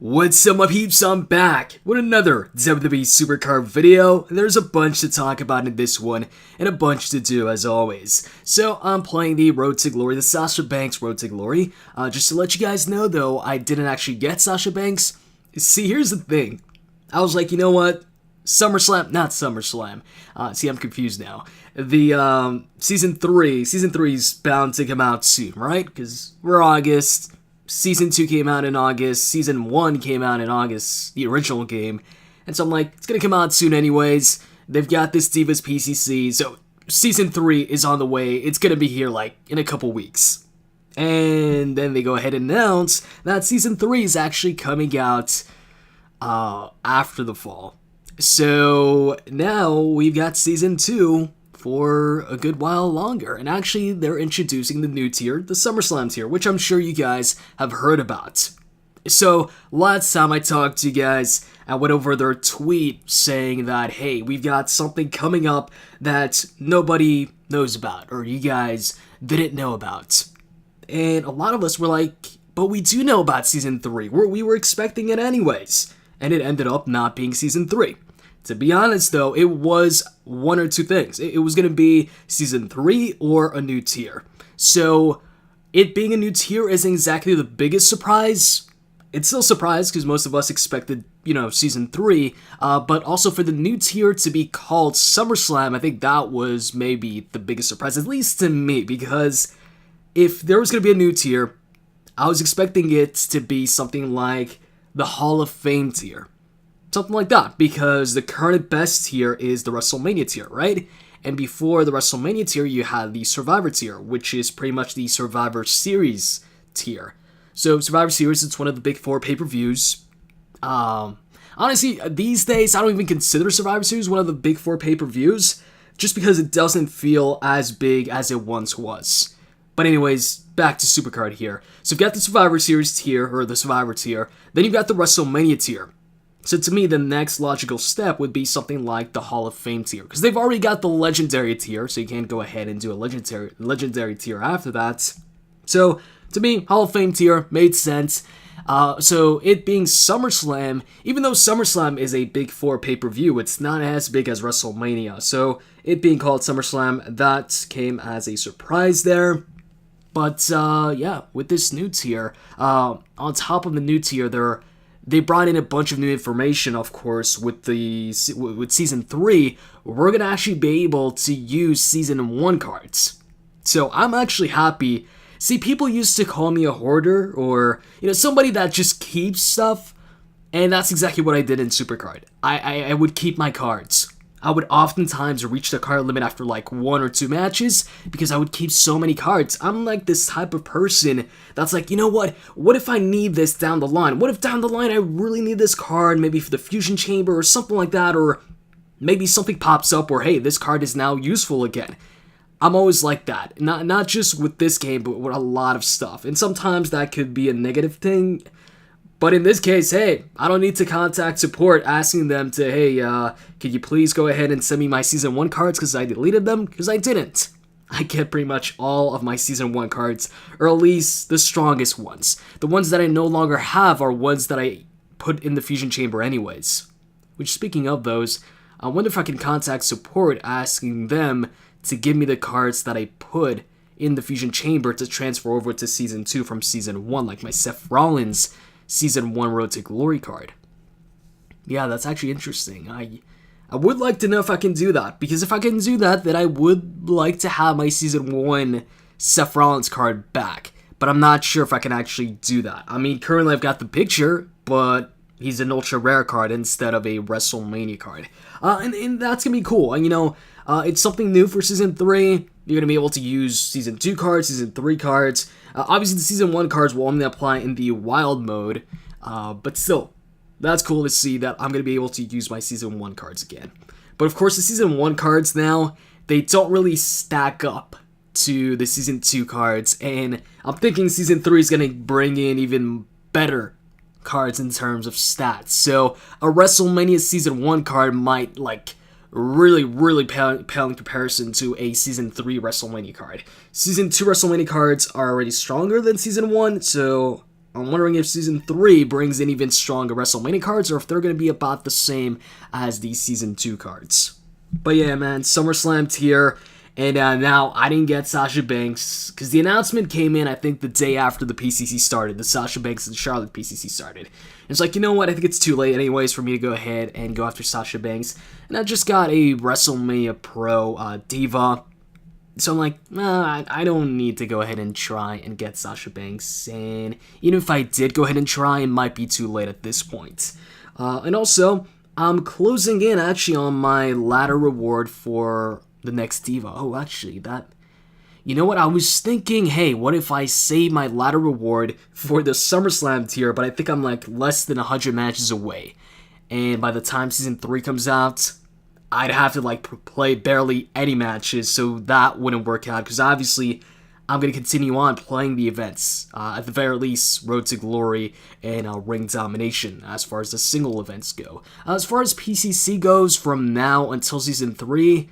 What's up, my peeps? I'm back with another WWE Supercard video, and there's a bunch to talk about in this one, and a bunch to do as always. So I'm playing the Road to Glory, the Sasha Banks Road to Glory. Just to let you guys know though, I didn't actually get Sasha Banks. See, here's the thing. I was like, you know what? SummerSlam, not SummerSlam. See, I'm confused now. The Season 3 is bound to come out soon, right? Because we're August. Season 2 came out in August, Season 1 came out in August, the original game, and so I'm like, it's gonna come out soon anyways. They've got this Divas PCC, so Season 3 is on the way. It's gonna be here like in a couple weeks. And then they go ahead and announce that Season 3 is actually coming out after the fall. So now we've got Season 2 for a good while longer, and actually they're introducing the new tier, the SummerSlam tier, which I'm sure you guys have heard about. So last time I talked to you guys, I went over their tweet saying that, hey, we've got something coming up that nobody knows about, or you guys didn't know about. And a lot of us were like, but we do know about Season 3, we were expecting it anyways, and it ended up not being Season 3. To be honest though, it was one or two things. It was going to be Season 3 or a new tier. So it being a new tier isn't exactly the biggest surprise. It's still a surprise because most of us expected, Season 3. But also for the new tier to be called SummerSlam, I think that was maybe the biggest surprise, at least to me. Because if there was going to be a new tier, I was expecting it to be something like the Hall of Fame tier. Something like that, because the current best tier is the WrestleMania tier, right? And before the WrestleMania tier, you had the Survivor tier, which is pretty much the Survivor Series tier. So Survivor Series, it's one of the big four pay-per-views. Honestly, these days, I don't even consider Survivor Series one of the big four pay-per-views, just because it doesn't feel as big as it once was. But anyways, back to Supercard here. So you've got the Survivor Series tier, or the Survivor tier, then you've got the WrestleMania tier. So to me, the next logical step would be something like the Hall of Fame tier, because they've already got the Legendary tier, so you can't go ahead and do a Legendary tier after that. So to me, Hall of Fame tier made sense. So it being SummerSlam, even though SummerSlam is a big four pay-per-view, it's not as big as WrestleMania. So it being called SummerSlam, that came as a surprise there. But yeah, with this new tier, on top of the new tier, they brought in a bunch of new information, of course, with Season 3. We're going to actually be able to use Season 1 cards. So I'm actually happy. See, people used to call me a hoarder, or, somebody that just keeps stuff. And that's exactly what I did in Supercard. I would keep my cards. I would oftentimes reach the card limit after like 1 or 2 matches because I would keep so many cards. I'm like this type of person that's like, you know what if I need this down the line? What if down the line I really need this card, maybe for the Fusion Chamber or something like that, or maybe something pops up where, hey, this card is now useful again. I'm always like that, not just with this game, but with a lot of stuff. And sometimes that could be a negative thing. But in this case, hey, I don't need to contact support asking them to, hey, could you please go ahead and send me my Season 1 cards because I deleted them? Because I didn't. I get pretty much all of my Season 1 cards, or at least the strongest ones. The ones that I no longer have are ones that I put in the Fusion Chamber anyways. Which, speaking of those, I wonder if I can contact support asking them to give me the cards that I put in the Fusion Chamber to transfer over to Season 2 from Season 1, like my Seth Rollins Season 1 Road to Glory card. Yeah, that's actually interesting. I would like to know if I can do that, because if I can do that, then I would like to have my Season 1 Seth Rollins card back. But I'm not sure if I can actually do that. I mean, currently I've got the picture, but he's an ultra rare card instead of a WrestleMania card. And that's gonna be cool. And it's something new for Season 3. You're going to be able to use Season 2 cards, Season 3 cards. Obviously, the Season 1 cards will only apply in the wild mode. But still, that's cool to see that I'm going to be able to use my Season 1 cards again. But of course, the Season 1 cards now, they don't really stack up to the Season 2 cards. And I'm thinking Season 3 is going to bring in even better cards in terms of stats. So a WrestleMania Season 1 card might, really pale in comparison to a Season 3 WrestleMania card. Season 2 WrestleMania cards are already stronger than Season 1, so I'm wondering if Season 3 brings in even stronger WrestleMania cards, or if they're going to be about the same as the Season 2 cards. But yeah, man, SummerSlam tier. And now I didn't get Sasha Banks, because the announcement came in, I think, the day after the PCC started. The Sasha Banks and Charlotte PCC started. And it's like, you know what, I think it's too late anyways for me to go ahead and go after Sasha Banks. And I just got a WrestleMania Pro Diva. So I'm like, nah, I don't need to go ahead and try and get Sasha Banks. And even if I did go ahead and try, it might be too late at this point. And also, I'm closing in actually on my ladder reward for the next Diva. Oh, actually, you know what? I was thinking, hey, what if I save my ladder reward for the SummerSlam tier, but I think I'm like less than 100 matches away. And by the time Season 3 comes out, I'd have to like play barely any matches, so that wouldn't work out, because obviously I'm going to continue on playing the events, at the very least, Road to Glory and Ring Domination, as far as the single events go. As far as PCC goes, from now until Season 3,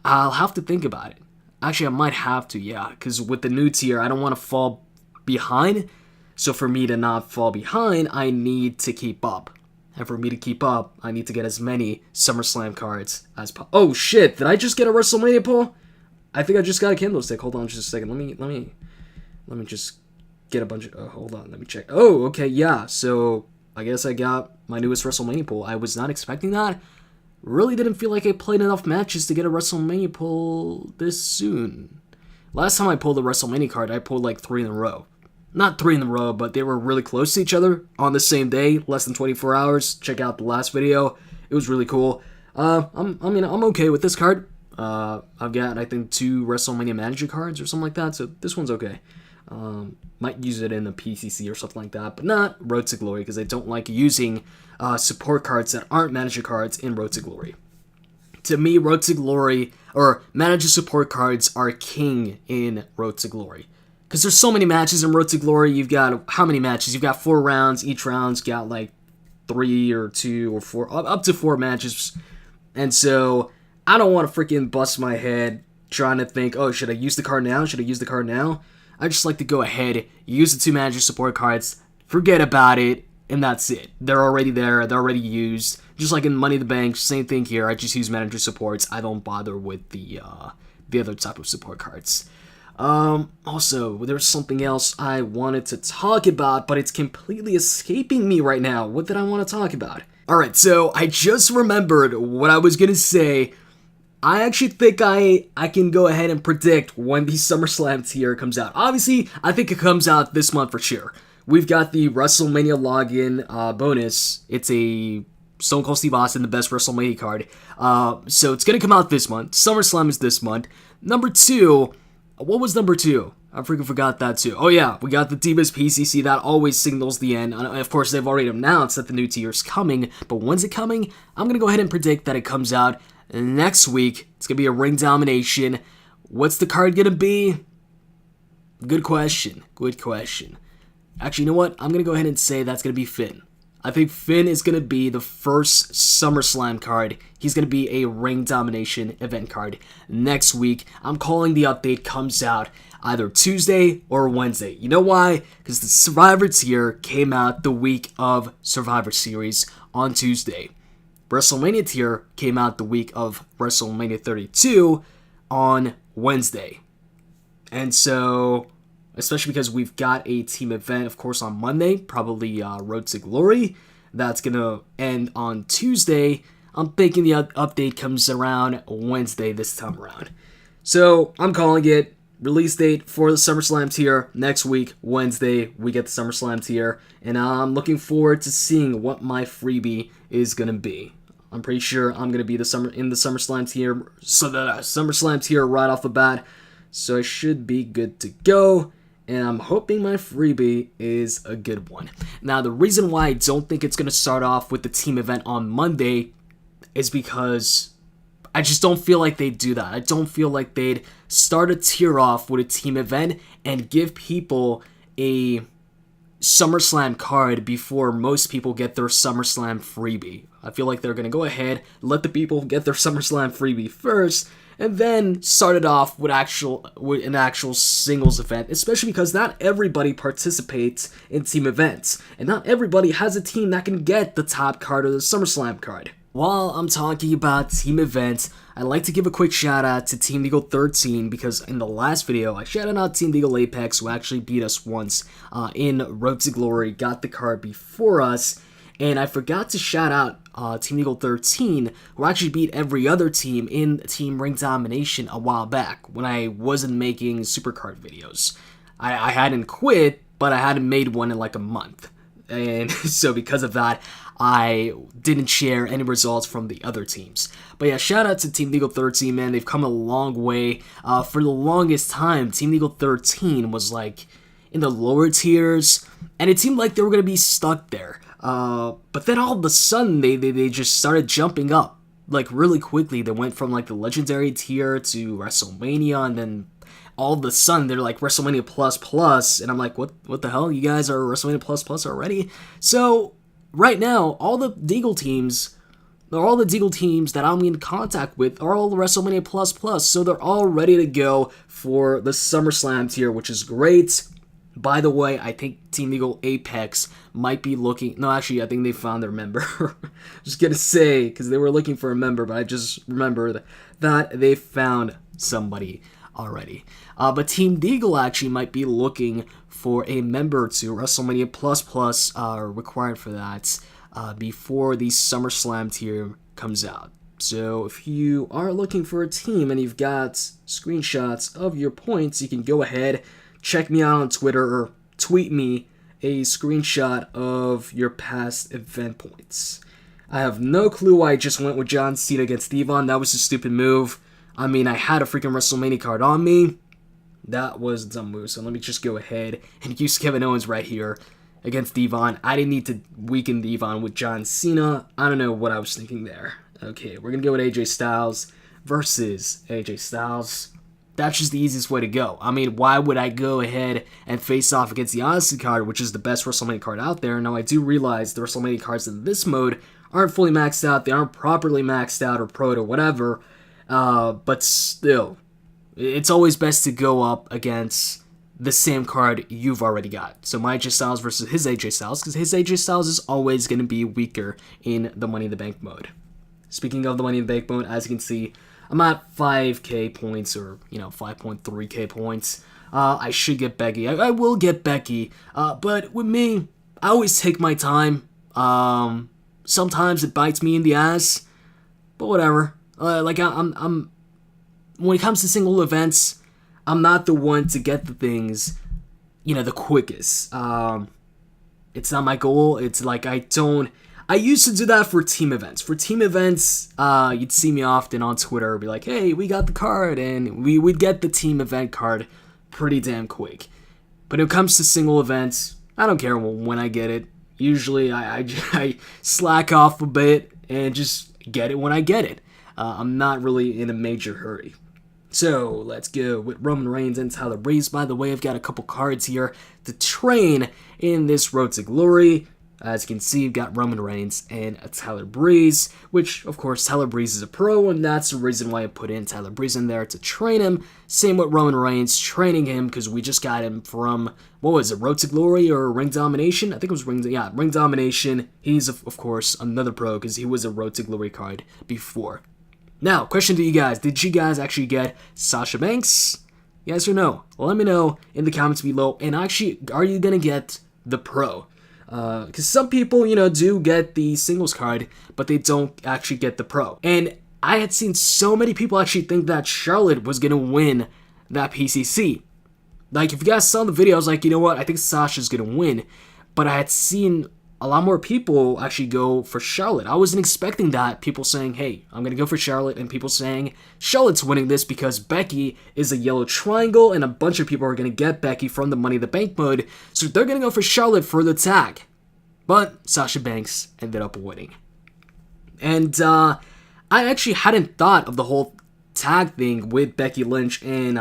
I'll have to think about it. Actually, I might have to, yeah, because with the new tier, I don't want to fall behind. So for me to not fall behind, I need to keep up. And for me to keep up, I need to get as many SummerSlam cards as possible. Oh shit, did I just get a WrestleMania pull? I think I just got a candlestick. Hold on just a second. Let me just get a bunch of... hold on, let me check. Oh, okay, yeah. So I guess I got my newest WrestleMania pull. I was not expecting that. Really didn't feel like I played enough matches to get a WrestleMania pull this soon. Last time I pulled a WrestleMania card, I pulled like 3 in a row. Not 3 in a row, but they were really close to each other on the same day, less than 24 hours. Check out the last video. It was really cool. I'm okay with this card. I've got, I think, 2 WrestleMania manager cards or something like that, so this one's okay. Might use it in the PCC or something like that, but not Road to Glory, because I don't like using support cards that aren't manager cards in Road to Glory. To me, Road to Glory, or manager support cards, are king in Road to Glory. Because there's so many matches in Road to Glory. You've got, how many matches? You've got 4 rounds. Each round's got like 3 or 2 or 4, up to 4 matches. And so, I don't want to freaking bust my head trying to think, oh, should I use the card now? Should I use the card now? I just like to go ahead, use the 2 manager support cards, forget about it, and that's it. They're already there, they're already used. Just like in Money in the Bank, same thing here. I just use manager supports. I don't bother with the other type of support cards. Also, there's something else I wanted to talk about, but it's completely escaping me right now. What did I want to talk about? Alright, so I just remembered what I was gonna say. I actually think I can go ahead and predict when the SummerSlam tier comes out. Obviously, I think it comes out this month for sure. We've got the WrestleMania login bonus. It's a Stone Cold Steve Austin, the best WrestleMania card. So it's going to come out this month. SummerSlam is this month. Number 2, what was number 2? I freaking forgot that too. Oh yeah, we got the Divas PCC. That always signals the end. And of course, they've already announced that the new tier is coming. But when's it coming? I'm going to go ahead and predict that it comes out next week. It's going to be a Ring Domination. What's the card going to be? Good question. Good question. Actually, you know what? I'm going to go ahead and say that's going to be Finn. I think Finn is going to be the first SummerSlam card. He's going to be a Ring Domination event card next week. I'm calling the update comes out either Tuesday or Wednesday. You know why? Because the Survivor tier came out the week of Survivor Series on Tuesday. WrestleMania tier came out the week of WrestleMania 32 on Wednesday. And so, especially because we've got a team event, of course, on Monday, probably Road to Glory. That's going to end on Tuesday. I'm thinking the update comes around Wednesday this time around. So, I'm calling it release date for the SummerSlam tier next week, Wednesday. We get the SummerSlam tier. And I'm looking forward to seeing what my freebie is going to be. I'm pretty sure I'm going to be in the SummerSlam tier, so that SummerSlam tier right off the bat. So I should be good to go. And I'm hoping my freebie is a good one. Now, the reason why I don't think it's going to start off with the team event on Monday is because I just don't feel like they'd do that. I don't feel like they'd start a tier off with a team event and give people a SummerSlam card before most people get their SummerSlam freebie. I feel like they're going to go ahead, let the people get their SummerSlam freebie first, and then started off with an actual singles event, especially because not everybody participates in team events, and not everybody has a team that can get the top card or the SummerSlam card. While I'm talking about team events, I'd like to give a quick shout out to Team Deagle 13 because in the last video, I shouted out Team Deagle Apex who actually beat us once in Road to Glory, got the card before us, and I forgot to shout out Team Deagle 13 who actually beat every other team in Team Ring Domination a while back when I wasn't making Supercard videos. I hadn't quit, but I hadn't made one in like a month, and so because of that, I didn't share any results from the other teams. But yeah, shout out to Team Deagle 13, man. They've come a long way. For the longest time, Team Deagle 13 was like in the lower tiers, and it seemed like they were going to be stuck there. But then all of a sudden, they just started jumping up, like really quickly. They went from like the legendary tier to WrestleMania, and then all of a sudden they're like WrestleMania plus, and I'm like, what the hell? You guys are WrestleMania plus already? So right now, all the Deagle teams that I'm in contact with are all the WrestleMania plus, so they're all ready to go for the SummerSlam tier, which is great. By the way, I think Team Deagle Apex might be looking... No, actually, I think they found their member. Just gonna say, because they were looking for a member, but I just remembered that they found somebody already. But Team Deagle actually might be looking for a member to WrestleMania plus required for that before the SummerSlam tier comes out. So if you are looking for a team and you've got screenshots of your points, you can go ahead, check me out on Twitter, or tweet me a screenshot of your past event points. I have no clue why I just went with John Cena against Devon. That was a stupid move. I mean, I had a freaking WrestleMania card on me. That was a dumb move, so let me just go ahead and use Kevin Owens right here against Devon. I didn't need to weaken Devon with John Cena. I don't know what I was thinking there. Okay, we're going to go with AJ Styles versus AJ Styles. That's just the easiest way to go. I mean, why would I go ahead and face off against the Odyssey card, which is the best WrestleMania card out there? Now, I do realize the WrestleMania cards in this mode aren't fully maxed out. They aren't properly maxed out or pro'd or whatever. But still, it's always best to go up against the same card you've already got. So my AJ Styles versus his AJ Styles, because his AJ Styles is always going to be weaker in the Money in the Bank mode. Speaking of the Money in the Bank mode, as you can see, I'm at 5k points, or 5.3k points. I should get Becky. I will get Becky. But with me, I always take my time. Sometimes it bites me in the ass, but whatever. I'm when it comes to single events, I'm not the one to get the things, the quickest. It's not my goal. It's like I used to do that for team events. For team events, you'd see me often on Twitter be like, hey, we got the card, and we would get the team event card pretty damn quick. But when it comes to single events, I don't care when I get it. Usually, I slack off a bit and just get it when I get it. I'm not really in a major hurry. So, let's go with Roman Reigns and Tyler Breeze. By the way, I've got a couple cards here to train in this Road to Glory. As you can see, you've got Roman Reigns and Tyler Breeze, which, of course, Tyler Breeze is a pro, and that's the reason why I put in Tyler Breeze in there to train him. Same with Roman Reigns, training him, because we just got him from, Road to Glory or Ring Domination? I think it was Ring Domination. He's, of course, another pro, because he was a Road to Glory card before. Now, question to you guys, did you guys actually get Sasha Banks? Yes or no? Well, let me know in the comments below, and actually, are you going to get the pro? Because some people, do get the singles card, but they don't actually get the pro. And I had seen so many people actually think that Charlotte was going to win that PCC. Like, if you guys saw the video, I was like, you know what, I think Sasha's going to win. But I had seen a lot more people actually go for Charlotte. I wasn't expecting that. People saying, hey, I'm going to go for Charlotte, and people saying, Charlotte's winning this because Becky is a yellow triangle, and a bunch of people are going to get Becky from the Money in the Bank mode, so they're going to go for Charlotte for the tag. But Sasha Banks ended up winning. And I actually hadn't thought of the whole tag thing with Becky Lynch and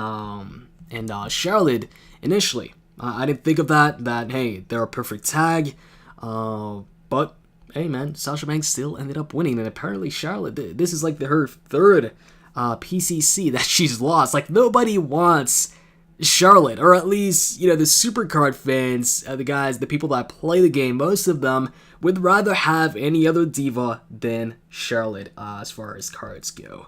Charlotte initially. I didn't think of that, hey, they're a perfect tag. But, hey man, Sasha Banks still ended up winning, and apparently Charlotte, this is like her third PCC that she's lost. Like, nobody wants Charlotte, or at least, the Supercard fans, the people that play the game, most of them would rather have any other diva than Charlotte as far as cards go.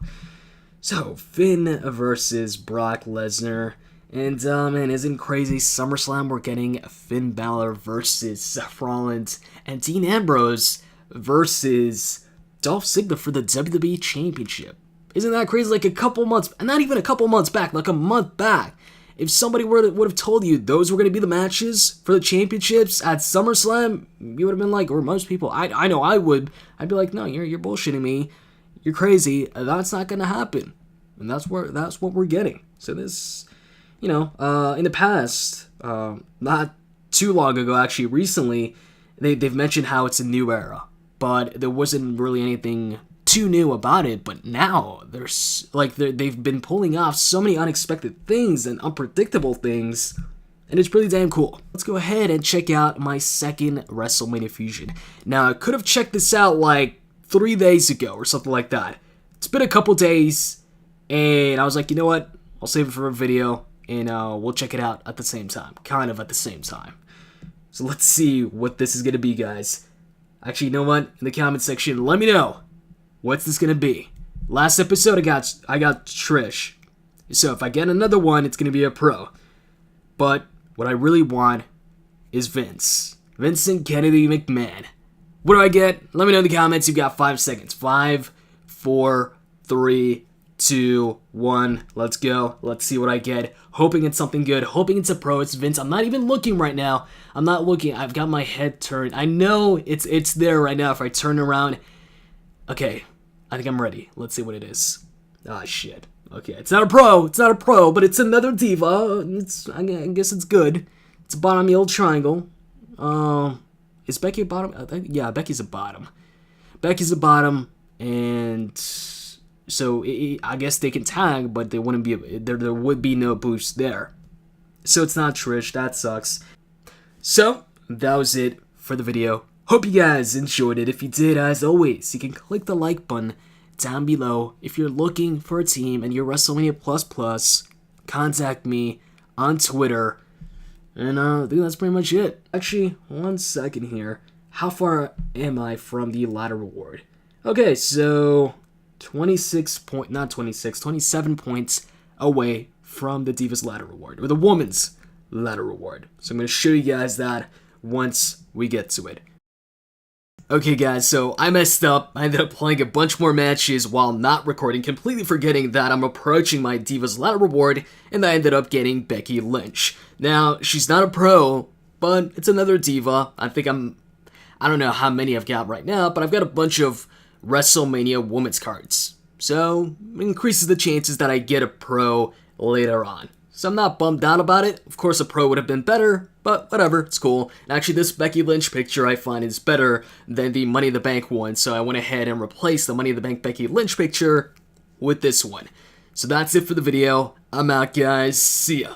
So, Finn versus Brock Lesnar. And, man, isn't crazy? SummerSlam, we're getting Finn Balor versus Seth Rollins and Dean Ambrose versus Dolph Ziggler for the WWE Championship. Isn't that crazy? Like a couple months, not even a couple months back, like a month back. If somebody would have told you those were going to be the matches for the championships at SummerSlam, you would have been like, or most people, I know I would. I'd be like, no, you're bullshitting me. You're crazy. That's not going to happen. And that's what we're getting. So this, in the past, not too long ago, actually, recently, they've mentioned how it's a new era, but there wasn't really anything too new about it. But now they've been pulling off so many unexpected things and unpredictable things, and it's pretty damn cool. Let's go ahead and check out my second WrestleMania Fusion. Now, I could have checked this out like 3 days ago or something like that. It's been a couple days, and I was like, you know what? I'll save it for a video, and we'll check it out at the same time. Kind of at the same time. So let's see what this is going to be, guys. Actually, you know what? In the comment section, let me know. What's this gonna be? Last episode, I got Trish. So if I get another one, it's gonna be a pro. But what I really want is Vincent Kennedy McMahon. What do I get? Let me know in the comments. You've got 5 seconds. 5, 4, 3, 2, 1. Let's go. Let's see what I get. Hoping it's something good. Hoping it's a pro. It's Vince. I'm not even looking right now. I'm not looking. I've got my head turned. I know it's there right now if I turn around. Okay. I think I'm ready. Let's see what it is. Ah, shit. Okay, it's not a pro, but it's another diva. I guess it's good. It's a bottom of the old triangle. Is Becky a bottom? Yeah, Becky's a bottom. Becky's a bottom, and so I guess they can tag, but there wouldn't be there would be no boost there. So it's not Trish. That sucks. So that was it for the video. Hope you guys enjoyed it. If you did, as always, you can click the like button down below. If you're looking for a team and you're WrestleMania Plus, contact me on Twitter. And I think that's pretty much it. Actually, 1 second here. How far am I from the ladder reward? Okay, so 27 points away from the Divas ladder reward, or the woman's ladder reward. So I'm going to show you guys that once we get to it. Okay guys, so I messed up. I ended up playing a bunch more matches while not recording, completely forgetting that I'm approaching my Divas ladder reward, and I ended up getting Becky Lynch. Now, she's not a pro, but it's another diva. I don't know how many I've got right now, but I've got a bunch of WrestleMania women's cards. So, it increases the chances that I get a pro later on. So I'm not bummed out about it. Of course, a pro would have been better, but whatever, it's cool. And actually, this Becky Lynch picture I find is better than the Money in the Bank one, so I went ahead and replaced the Money in the Bank Becky Lynch picture with this one. So that's it for the video. I'm out, guys. See ya.